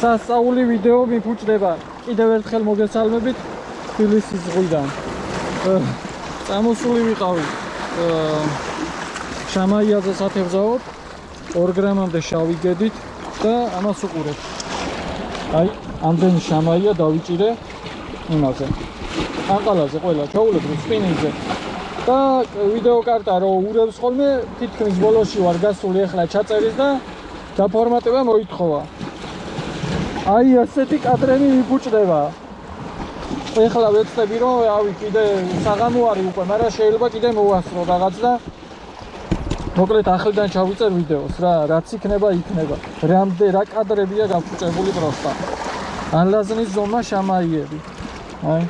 სასწაული ვიდეო მიფუჭდება. კიდევ ერთხელ მოგესალმებით თბილისის ზღვიდან. წამოსული ვიყავი შამაიაზე სათევზაოდ 2 გრამამდე შავი გედით და ამას უყურეთ. აი, ამდენი შამაია დავიჭირე იმაზე. ანყალაზე ყველა ჩაულებრივ სპინინგზე. და ვიდეო კარტა რო ურევს ხოლმე თითქმის ბოლოში ვარ გასული ახლა ჩაწერის და დაფორმატება მოითხოვა. აი ასეთი კადრები მიფუჭდება. ეხლა ვეცდები რომ ავი კიდე საღამო არის უკვე, მაგრამ შეიძლება კიდე მოვასწრო რაღაც და მოკლედ ახლიდან ჩავიწერ ვიდეოს რაც იქნება. რა კადრებია გაფუჭებული პროსტა. ალაზნის ზომა შამაიები. აი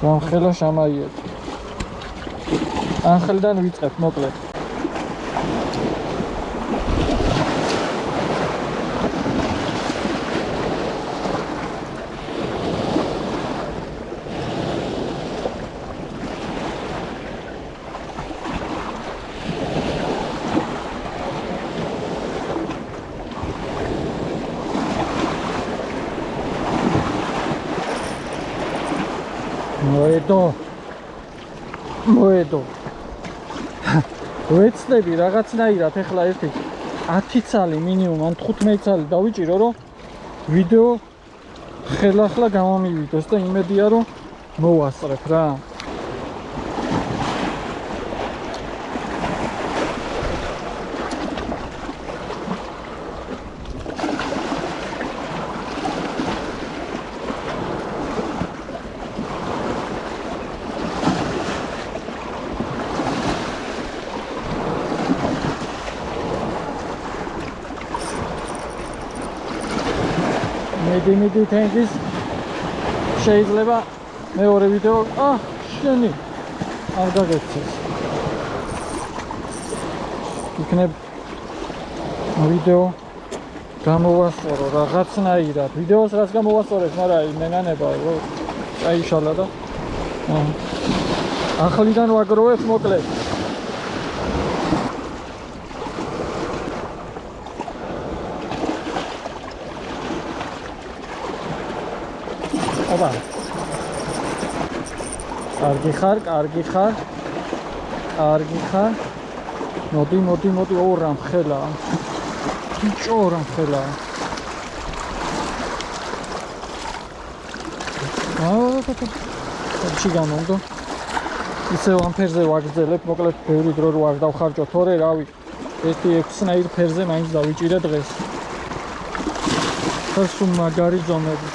გამხელა შამაიები. ახლიდან ვიწყებ მოკლედ. მოედო ვეცდები რაღაცნაირად ეხლა ერთი 10 წალი მინიმუმ ან 15 წალი დავიჭირო რომ ვიდეო ხელახლა გამომივიდეს და იმედია რომ მოვასწრებ რა. მიდი თენგის შეიძლება მეორე ვიდეო შენი არ გაგეცეს იქნებ ვიდეო გამოვასწორო რაღაცნაირად ვიდეოს რაც გამოვასწორებ მაგრამ მენანება რომ წაიშალა და ახლიდან ვაგროვებ მოკლედ. აბა კარგი ხარ მოდი ორამ ხელა ჭორამ ხელა ჩიგანონდო ისევ ამ ფერზე ვაგრძელებ მოკლედ ბევრი დრო რო არ დავხარჯო თორე რავი 1-6 ფერზე მაინც დავიჭირე დღეს და სულ მაგარი ზომები.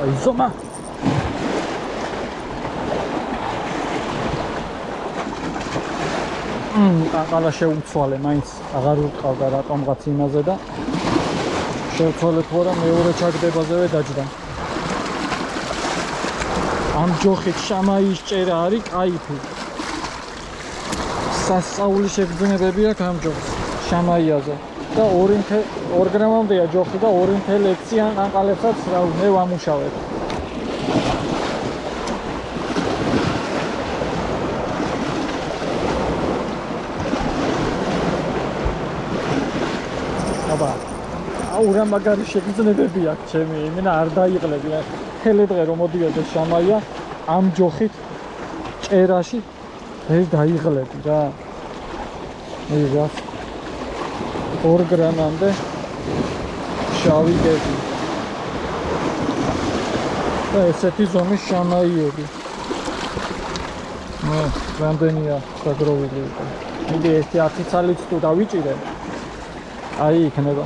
აი ზომა აყალა შეუცვალე მაინც აღარ ვიყავდა რატომღაც იმაზე და შევცვალე თუ არა მეორე ჩაგდებაზევე დაჯდა. ამ ჯოხით შამაიის ჭერა არის კაიფი. სასწაული შეგრძნებები აქვს ამ ჯოხს შამაიაზე. და 2 გრამამდეა ჯოხი და 2.6 ანყალებსაც მე ვამუშავებ. აბა რა მაგარი შეგრძნებები აქვს ჩემი, იმენა არ დაიღლები. ხელედღე რომ მოდიოდეს შამაია ამ ჯოხით ჭერაში ვერ დაიღლები რა. იგას 2 გრამამდე შავი გედი და ესეთი ზომის შამაიები. რამდენია დაგროვილი იყო. მიდი ერთი 10 წალიც თუ დავიჭირე აი იქნება.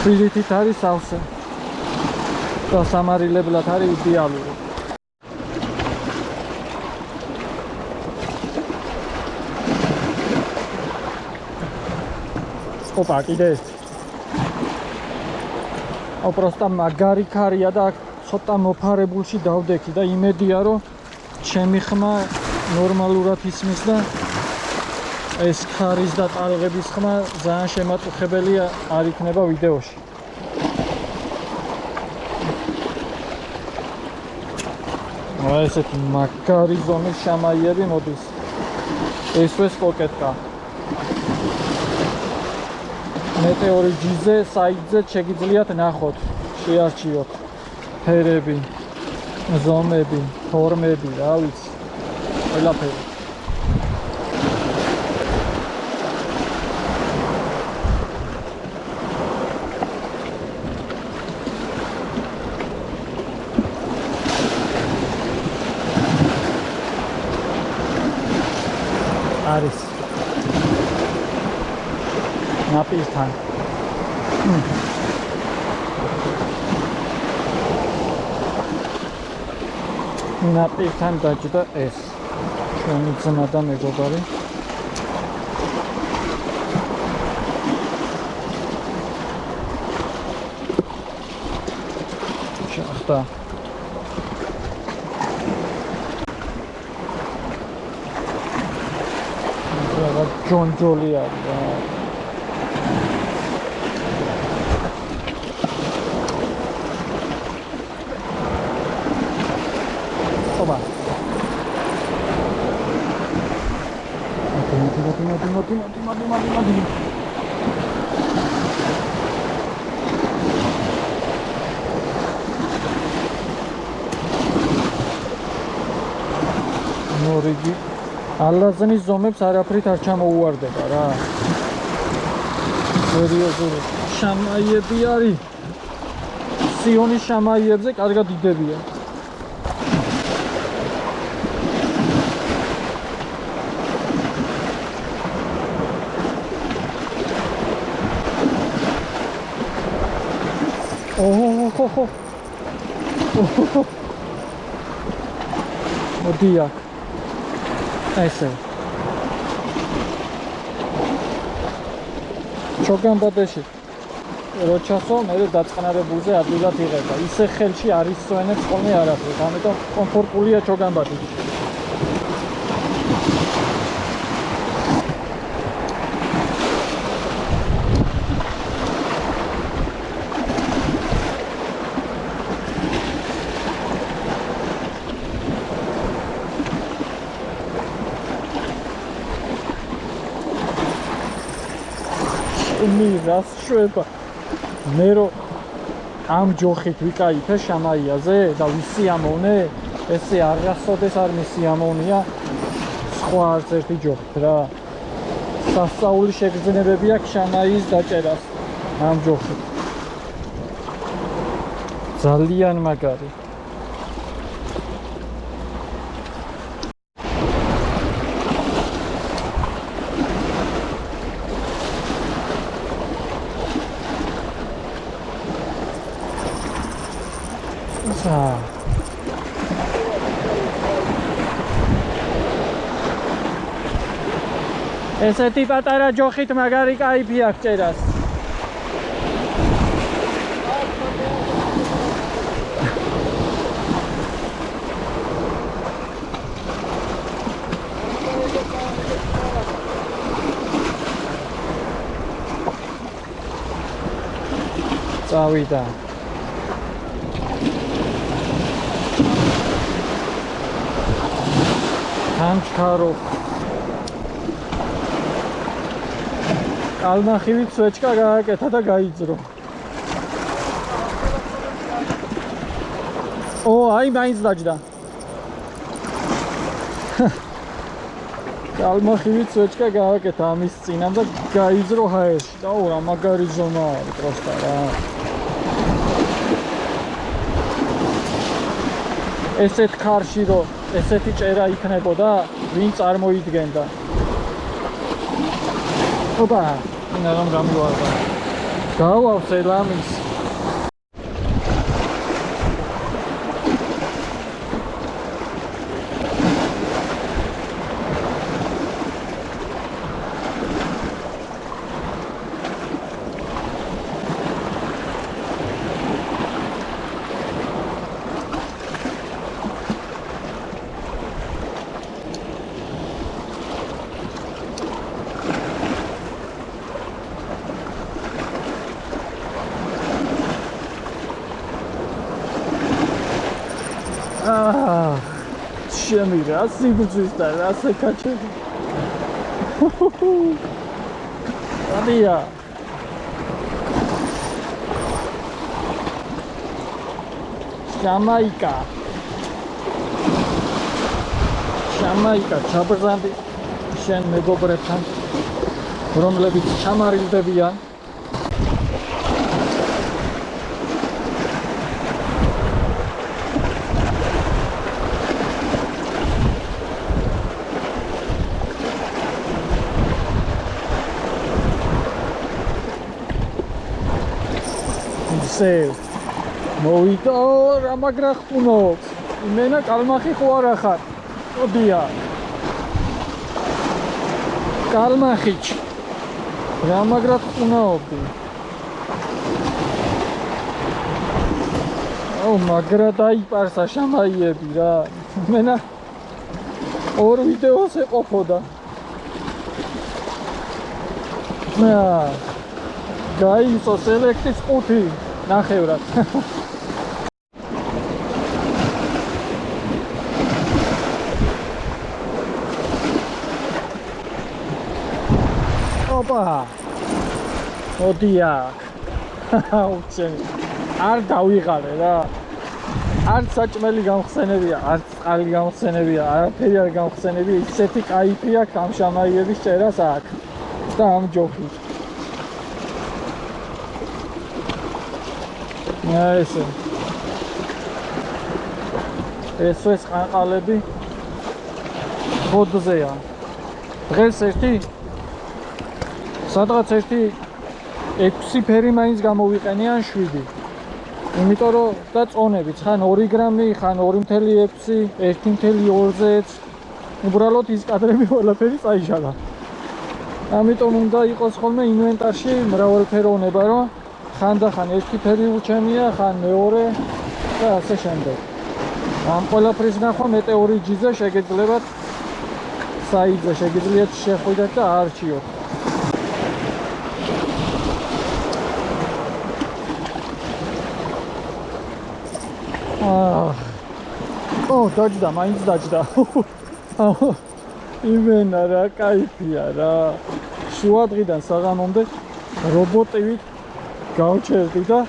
ფრიზითით არის სავსე და სამარილებლად არის იდეალური. ოპა კიდე პროსტა მაგარი ქარია და ცოტა მოფარებულში დავდექი და იმედია რომ ჩემი ხმა ნორმალურად ისმის და ეს ქარის და ტალღების ხმა ძალიან შემატუხებელია არ იქნება ვიდეოში. ესეთი მაგარი ზომის შამაიები მოდის. ესვეს კოკეტკა. მეტეორი ჯიზე, საიდზე შეგიძლიათ ნახოთ, შეარჩიოთ ფერები, ზომები, ფორმები, რა ვიცი, ყველაფერი. არის ნაპირთან ნაპირთან დაჯდა ეს ჩვენი ძმა და მეგობარი შახტა ჯონჯოლი არის ობა მოდი მორიგი ალაზნის ზომებს არაფრით არ ჩამოუვარდება რა. სერიოზული შამაიები არის. სიონის შამაიებზე კარგად იდებიან. მოდი აქ. ესე ჩოგანბადეში რო ჩასო მე დაწყნარებულზე ადვილად იღება ისე ხელში არ ისვენებს ხოლმე არაფერს ამიტომ კომფორტულია ჩოგანბადეში რას შვება მე რომ ამ ჯოხით ვიკაიფე შამაიაზე და ვისიამოვნე ესე არასოდეს არ მისიამოვნია სხვა არც ერთი ჯოხით რა სასწაული შეგრძნებები აქვს შამაიის დაჭერას ამ ჯოხით ძალიან მაგარი ესეთი პატარა ჯოხით მაგარი кайფი აქვს ჭერას. წავიდა. ამჩქარო ალმახივით სვეჩკა გააკეთა და გაიძრო. აი მაინც დაჯდა. ალმახივით სვეჩკა გააკეთა ამის წინამ და გაიძრო ჰაერში. რა მაგარი ზონა არის პროსტა რა. ესეთ ქარში რომ ესეთი ჭერა იქნებოდა, ვინ წარმოიდგენდა? ობა ნაღამ გამივარდა გავავსე ლამის ჩემი რა სიბრძვის და ასე კაჩები. ადია. Jamaica. Jamaica ჩაბრძანდი შენ მეგობრებთან, რომლებიც ჩამარილდებიან. მოვიდა რა მაგრა ხუნობს იმენა კალმახი ხო არ ახარ ოდია კალმახიჩ რა მაგრა ხუნაობდი აუ მაგრა დაიპარსა შამაიები რა იმენა ორ ვიდეოს ეყოფოდა გაისო სელექტის 5 ნახევრად ოპა ოდია უჩენი არ დავიღალე რა არც საჭმელი გამხსენებია არც წყალი გამხსენებია არაფერი არ გამხსენებია ისეთი кайფი აქვს ამ შამაიების ჭერას აქ და ამ ჯოხით ეს ყანყალები ხოდზეა დღეს სადღაც 6 ფერი მაინც გამოვიყენიან 7 იმიტომ რომ და წონებიც ხან 2 გრამი ხან 2.6 1.2-ზეც უბრალოდ ის კადრები ყველაფერი წაიშალა ამიტომ უნდა იყოს ხოლმე ინვენტარში მრავალფეროვნება რომ ხანდახან 1 ფერი უჩემია, ხან მეორე და ასე შემდეგ. ამ ყველაფრის ნახვა მეტეორის ჯიზე შეგეძლებათ საიძე შეგიძლიათ შეხვიდეთ და არჩიოთ. დაჯდა, მაინც დაჯდა. იმენა რა кайფია რა. შუადღიდან საღამომდე რობოტივით გავჩერდი და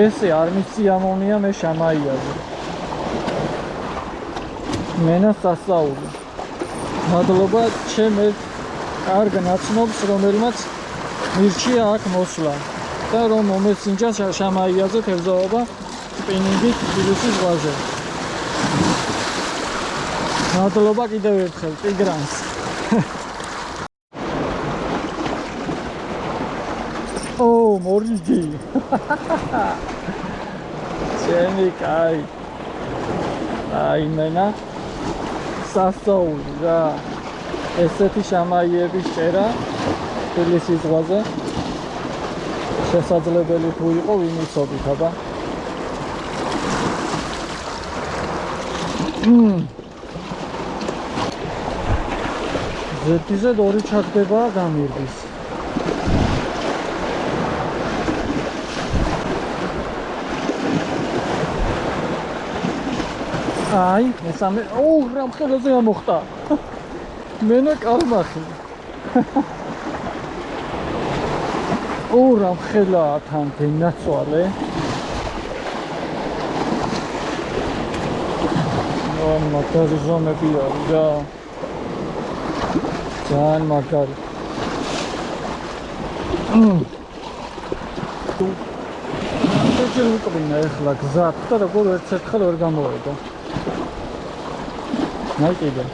ესე არ მისიამოვნია მე შამაიაზე მენა სასაული მადლობა ჩემ კარგ ნაცნობს რომელმაც მირჩია აქ მოსვლა და რომ მომეცინჯა შამაიაზე თევზაობა სპინინგით თბილისის ზღვაზე მადლობა კიდევ ერთხელ ტიგრანს მორიგი ჩემი კაი აი მენა სასაული რა ესეთი შამაიების ჭერა თბილისის ზღვაზე შესაძლებელი თუ იყო ვინ იცოდით აბა ზეთიზე 2 ჩაგდება გამირდის აი, მესამე, რა მხარეზე ამოხტა. მენა კალმახი. რა მხელაა თან დენაცვალე. მაგარი ზომები არის და ძალიან მაგარი. შეიძლება ვიყრინა ახლა გზად და როგორ ერთხელ ვერ გამოვედა. ნაიკიდა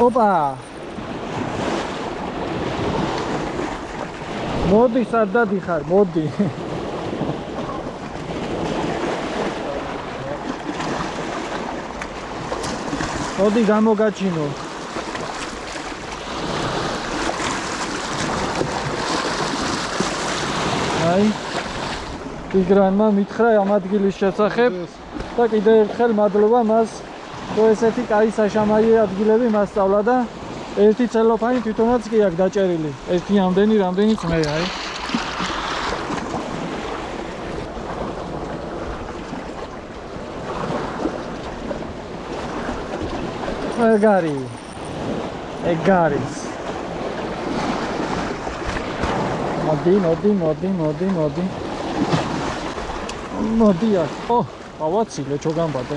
ოპა მოდი სად დადიხარ მოდი მოდი გამოგაჩინო აი ტიგრანმა მითხრა ამ ადგილის შესახებ და კიდევ ერთხელ მადლობა მას რომ ესეთი კაი საშამაიე ადგილები მასწავლა და ერთი ცელოფანი თვითონაც კი აქვს დაჭერილი. ერთი რამდენიც მე აი. ეგარის. მოდი აქ. ავაცილე ჩო გამბადე.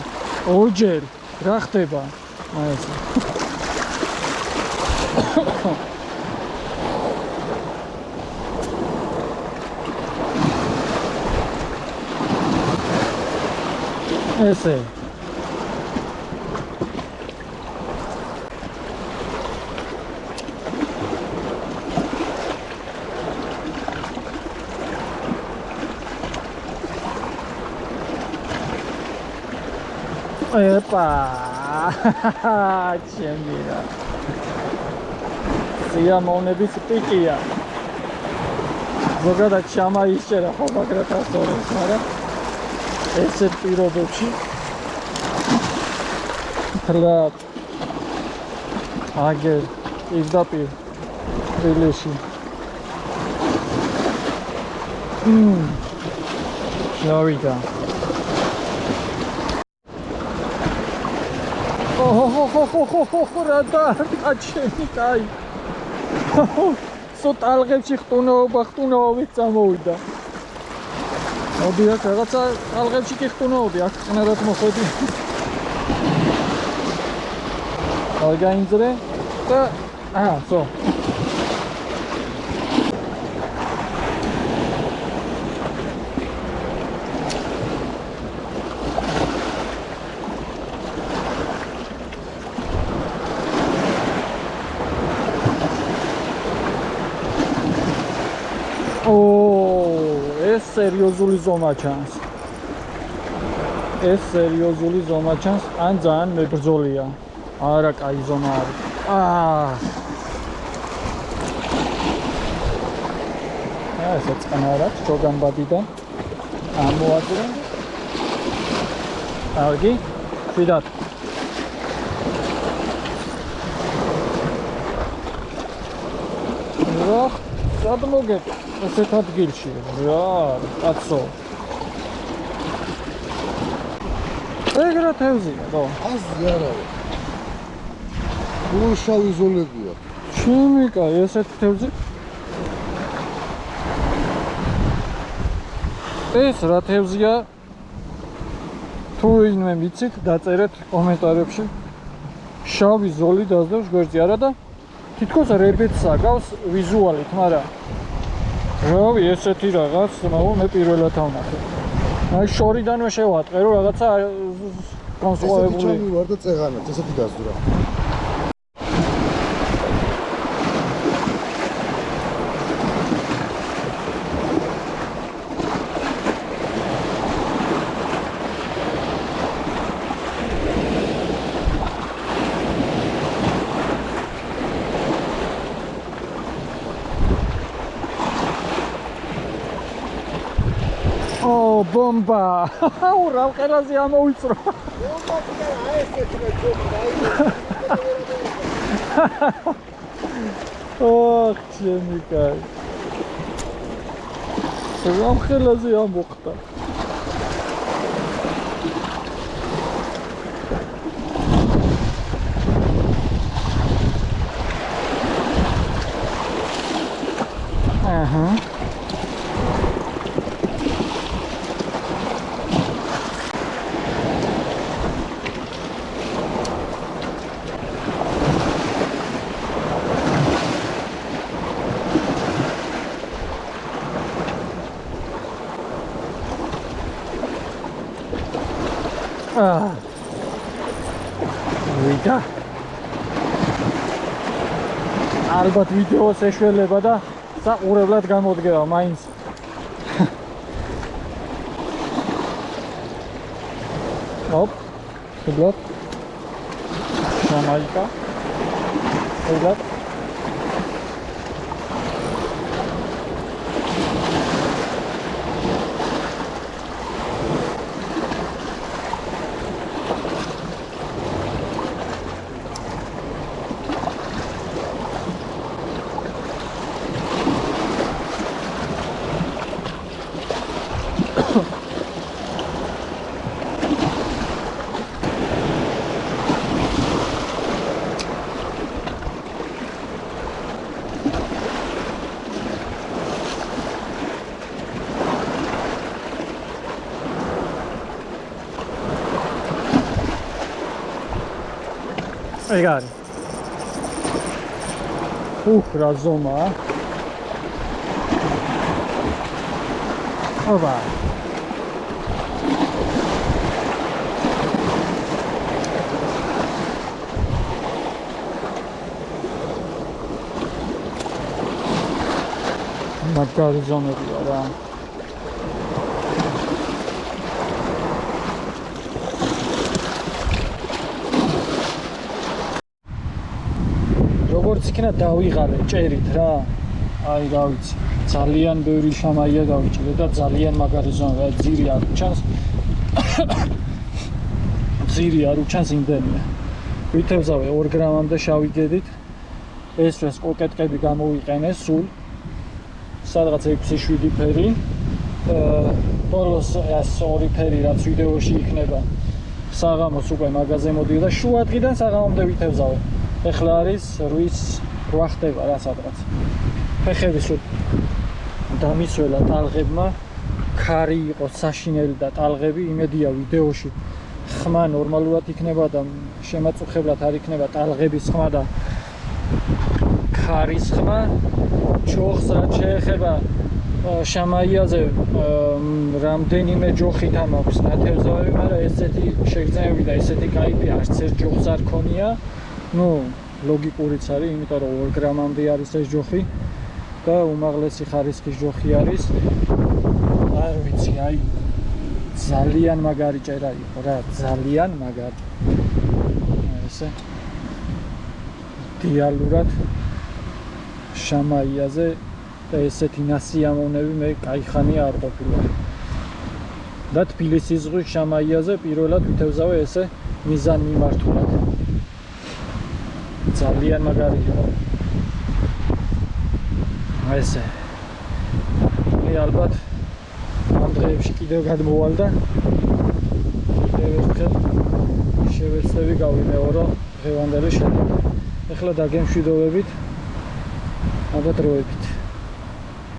ორჯერ რა ხდება? აი ესე. ესე. Epa! Ჩემია. სიამოვნების პიკია. ზოგადად ჩამაისჭერა ხო მაგრამ ასწორებს, მაგრამ ესეთ პირობებში თლად აგერ პირდაპირ თბილისში. შავიდა. რატა აჩენი კაი. სო ტალღებში ხტუნაობით წამოვიდა. მოდი აქ რაღაცა ტალღებში კი ხტუნაობდი, აქ ყნარად მოხვედი. ორგანიზრე და სო. სერიოზული ზომა ჩანს. ეს სერიოზული ზომა ჩანს, ან ძალიან მებრძოლია. არა, კაი ზომა არის. ესე წყნარად ჩოგამბადიდან ამოაძრე. აგი, ვიდათ. სად მოგეთ ესეთ ადგილში რა კაცო ეგრე თევზია ხო აზი არა გულშავი ზოლებია ჩემიკა ესეთ თევზი ეს რა თევზია თუ ვინმე ვიცით დაწერეთ კომენტარებში შავი ზოლი დაძდევს გვერდზე არა და თითქოს რებეთს აგავს ვიზუალით, მაგრამ რავი, ესეთი რაღაც, მე პირველად ავნახე. აი შორიდანვე შევატყე, რომ რაღაცა კონსოლებული. ესეთი ჩამივარ და წეღანაც, ესეთი გაზურა. ბომბა! რა ხელაზე ამოვიწრო. ბომბა კიდე ესეთი ჯობი ოხ, ჩემი კაი. რა ხელაზე ამოხდა. აჰა. ვიდა ალბათ ვიდეოს ეშველება და საყურებლად გამოდგება მაინც ოპ ხებლად სამაიკა ხებლად ეგ არის. რა ზომაა. აბა. მაგარი ზომებია რა. როგორც იქნა დავიღალე ჭერით რა. აი რა ვიცი. ძალიან ბევრი შამაია გავიჭირე და ძალიან მაგარი ზომაა. ძირი არ უჩანს. ძირი არ უჩანს იმდენია. ვითევზავე 2 გრამამდე შავი გედით. ეს რას კოკეტკები გამოვიყენეს სულ. სადღაც 6-7 ფერი. ბოლოს ეს 2 ფერი რაც ვიდეოში იქნება. საღამოს უკვე მაღაზიაზე მოდიოდა შუა დღიდან საღამომდე ვითევზავე. ეხლა არის 8 ხდება რა სადღაც. ფეხები სულ დამისველა ტალღებმა. ქარი იყო საშინელი და ტალღები იმედია ვიდეოში ხმა ნორმალურად იქნება და შემაწუხებლად არ იქნება ტალღების ხმა და ქარის ხმა. ჯოხს რაც შეეხება შამაიაზე რამდენიმე ჯოხით ამაქვს ნათევზავები, მაგრამ ესეთი შეგრძნებები და ესეთი кайფი არც ერთ ჯოხს არ ქონია. ნუ ლოგიკურიც არის, იმიტომ რომ 2 გრამამდე არის ეს ჯოხი და უმაღლესი ხარისხის ჯოხი არის. არ ვიცი, აი ძალიან მაგარი ჭერა იყო რა, ძალიან მაგარი. ესე დიალურად შამაიაზე და ესეთი ნასიამოვნები მე кайხანი არ ყოფილა. და თბილისის ზღვის შამაიაზე პირველად ვითევზავე ესე მიზან მიმართულად. ძალიან მაგარი იყო. ესე. მე ალბათ ამ დღეებში კიდევ გადმოვალ და კიდევ ერთხელ შევეცდები გავიმეორო დღევანდელი შედეგი. ეხლა დაგემშვიდობებით. აბა დროებით.